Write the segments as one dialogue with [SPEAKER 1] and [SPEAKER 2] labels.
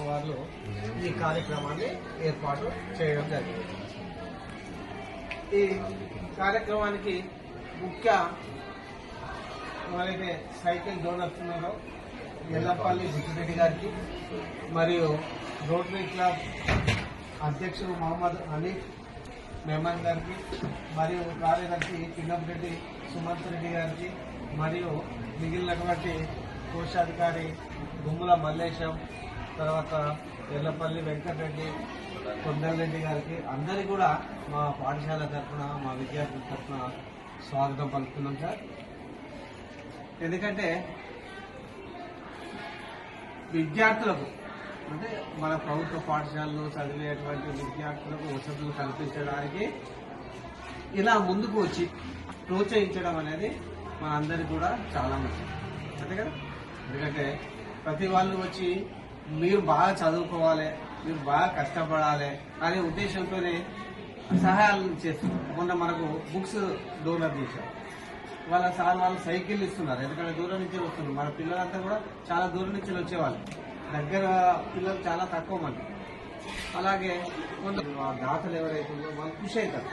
[SPEAKER 1] వాళ్ళు ఈ కార్యక్రమాన్ని ఏర్పాటు చేయడం జరిగింది. ఈ కార్యక్రమానికి ముఖ్య ఎవరైతే సైకిల్ డోనర్స్ ఉన్నారో ఎల్లపల్లి బుచ్చిరెడ్డి గారికి, మరియు రోటరీ క్లబ్ అధ్యక్షుడు మహమ్మద్ హనీఫ్ మెహమాన్ గారికి, మరియు కార్యదర్శి కిన్నపరెడ్డి సుమంత్ రెడ్డి గారికి, మరియు మిగిలినటువంటి కోశాధికారి గుమ్ముల మల్లేశం, తర్వాత ఎల్లపల్లి వెంకటరెడ్డి, కొండలరెడ్డి గారికి అందరికీ కూడా మా పాఠశాల తరఫున, మా విద్యార్థుల తరఫున స్వాగతం పలుకుతున్నాం సార్. ఎందుకంటే విద్యార్థులకు, అంటే మన ప్రభుత్వ పాఠశాలలో చదివేటువంటి విద్యార్థులకు వసతులు కల్పించడానికి ఇలా ముందుకు వచ్చి ప్రోత్సహించడం అనేది మనందరికీ కూడా చాలా మంచిది, అంతే కదా. ఎందుకంటే ప్రతి వాళ్ళు వచ్చి మీరు బాగా చదువుకోవాలి, మీరు బాగా కష్టపడాలి అనే ఉద్దేశంతోనే సహాయాలు చేస్తున్నారు. మొన్న మనకు బుక్స్ డోనర్ చేశారు. వాళ్ళు సైకిల్ ఇస్తున్నారు, ఎందుకంటే దూరం నుంచి వస్తున్నారు. మన పిల్లలంతా కూడా చాలా దూరం నుంచి వచ్చేవాళ్ళు, దగ్గర పిల్లలు చాలా తక్కువ మంది. అలాగే కొందరు దాతలు ఎవరైతే ఉందో వాళ్ళు కృషి అవుతారు,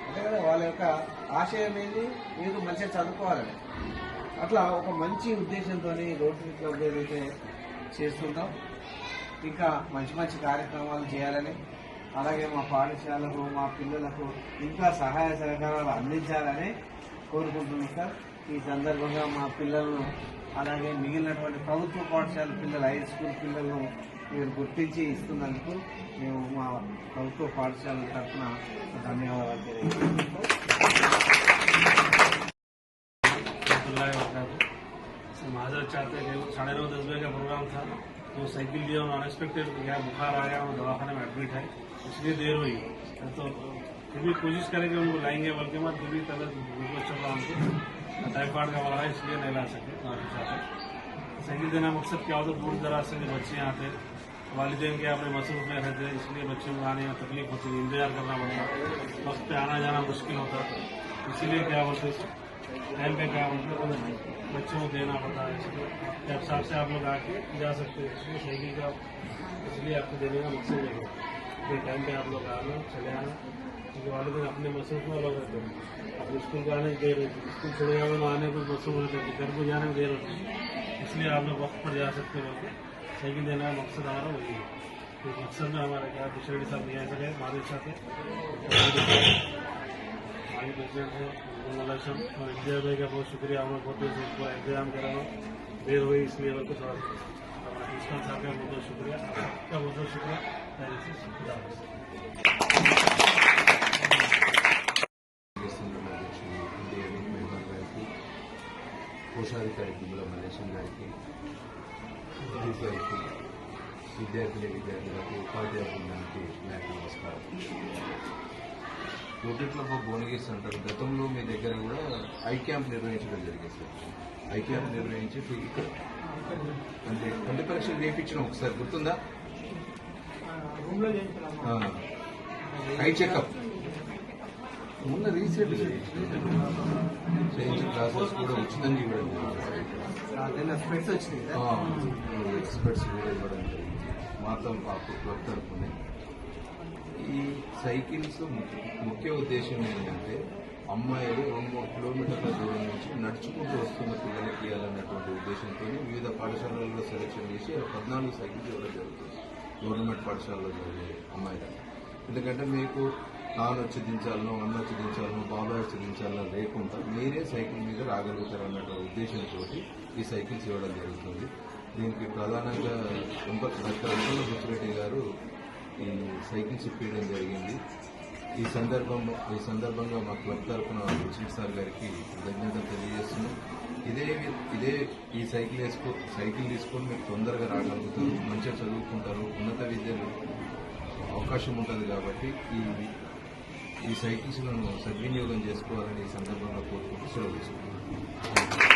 [SPEAKER 1] అంతే కదా. వాళ్ళ యొక్క ఆశయం ఏంటి, మీరు మంచిగా చదువుకోవాలని. అట్లా ఒక మంచి ఉద్దేశంతో రోటరీ క్లబ్ ఏదైతే చేస్తుంటాం, ఇంకా మంచి మంచి కార్యక్రమాలు చేయాలని, అలాగే మా పాఠశాలకు, మా పిల్లలకు ఇంకా సహాయ సహకారాలు అందించాలని కోరుకుంటున్నాం సార్. ఈ సందర్భంగా మా పిల్లలను, అలాగే మిగిలినటువంటి ప్రభుత్వ పాఠశాల పిల్లలు, హై స్కూల్ పిల్లలను మీరు గుర్తించి ఇస్తున్నందుకు మేము మా ప్రభుత్వ పాఠశాల తరఫున ధన్యవాదాలు తెలియజేస్తున్నాం.
[SPEAKER 2] माजरत चाहते हैं 9:30 10 बजे का प्रोग्राम था, तो साइकिल दिया और अनएक्सपेक्टेड गया, बुखार आ गया, वो दवाखाने में एडमिट है, इसलिए देर हुई। तो फिर भी कोशिश करेंगे उनको लाएंगे, बल्कि मत फिर भी तबियत ग्लूकोज चल रहा हमको, टाइफाइड का वाला है, इसलिए नहीं ला सके। साइकिल देना मकसद क्या होता है, दूर दराज से जो बच्चे आते हैं, वालिदैन के अपने मसरूफ में रहते हैं, इसलिए बच्चों को आने में तकलीफ होती है, इंतजार करना पड़ता है, वक्त पे आना जाना मुश्किल होता है। इसीलिए क्या बोलते टाइम पे क्या बोलते बच्चों को देना पड़ता है, इसलिए हिसाब से आप लोग आके जा सकते हैं। इसलिए साइकिल का इसलिए आपको देने का मकसद है कि टाइम पे आप लोग आना, चले आना, क्योंकि वालिदैन अपने मसरूफ में लोग रहते हैं, अपने स्कूल को आने देर होती है, स्कूल छोड़े जाने में आने पर मसरूफ रहते हैं, घर को जाने में देर होती है, इसलिए आप लोग वक्त पर जा सकते हो। साइकिल देना का मकसद हमारा वही है। तो मकसद में हमारा क्या पिछड़े साहब यहाँ से गए, माधव साहब माजी प्रेसिडेंट है मलक्षम और इंडिया भाई का बहुत शुक्रिया। हम लोग बहुत पूरा इंतजाम कराना, देर हुई इसलिए लोग को थोड़ा प्रिंसिपल साहब का बहुत शुक्रिया, आपका बहुत शुक्रिया।
[SPEAKER 3] కోశాధికారి గుమ్ముల మల్లేశం గారికి, గారికి, విద్యార్థులకు, ఉపాధ్యాయ బృందానికి నమస్కారం. Rotary club of Bhuvanagiri centre గతంలో మీ దగ్గర కూడా ఐ క్యాంప్ నిర్వహించడం జరిగింది సార్. ఐ క్యాంప్ నిర్వహించి అంటే కంటి పరీక్షలు చేయించడం ఒకసారి గుర్తుందా? ఐ చెకప్ మొన్న రీసెంట్ చేయించిన క్లాసెస్ కూడా ఉచితంగా ఇవ్వడం జరిగింది. ఎక్స్పర్ట్స్ కూడా ఇవ్వడం జరిగింది మాత్రం క్లబ్ తరఫున. ఈ సైకిల్స్ ముఖ్య ఉద్దేశం ఏంటంటే అమ్మాయిలు 2-3 కిలోమీటర్ల దూరం నుంచి నడుచుకుంటూ వస్తున్న పిల్లలకి ఇవ్వాలన్నటువంటి ఉద్దేశంతో వివిధ పాఠశాలల్లో సెలెక్షన్ చేసి 14 సైకిల్స్ ఇవ్వడం జరుగుతుంది గవర్నమెంట్ పాఠశాలలో చదివే అమ్మాయిలు. ఎందుకంటే మీకు నాన్న వచ్చి దించాలనో, అన్న వచ్చి దించాలనో, బాబాయ్ వచ్చి దించాలనో లేకుండా మీరే సైకిల్ మీద రాగలుగుతారు అన్నటువంటి ఉద్దేశంతో ఈ సైకిల్స్ ఇవ్వడం జరుగుతుంది. దీనికి ప్రధానంగా డాక్టర్ బుచ్చిరెడ్డి గారు ఈ సైకిల్స్ ఇప్పించడం జరిగింది. ఈ సందర్భంగా మా క్లబ్ తరఫున ప్రిన్సిపల్ సార్ గారికి కృతజ్ఞతలు తెలియజేస్తున్నాం. ఇదే ఈ సైకిల్ తీసుకొని మీరు తొందరగా రాగలుగుతారు, మంచిగా చదువుకుంటారు, ఉన్నత విద్యలు అవకాశం ఉంటుంది. కాబట్టి ఈ సైకిల్స్లను సద్వినియోగం చేసుకోవాలని ఈ సందర్భంగా కోరుకుంటూ సెలవు తీసుకుంటున్నాను.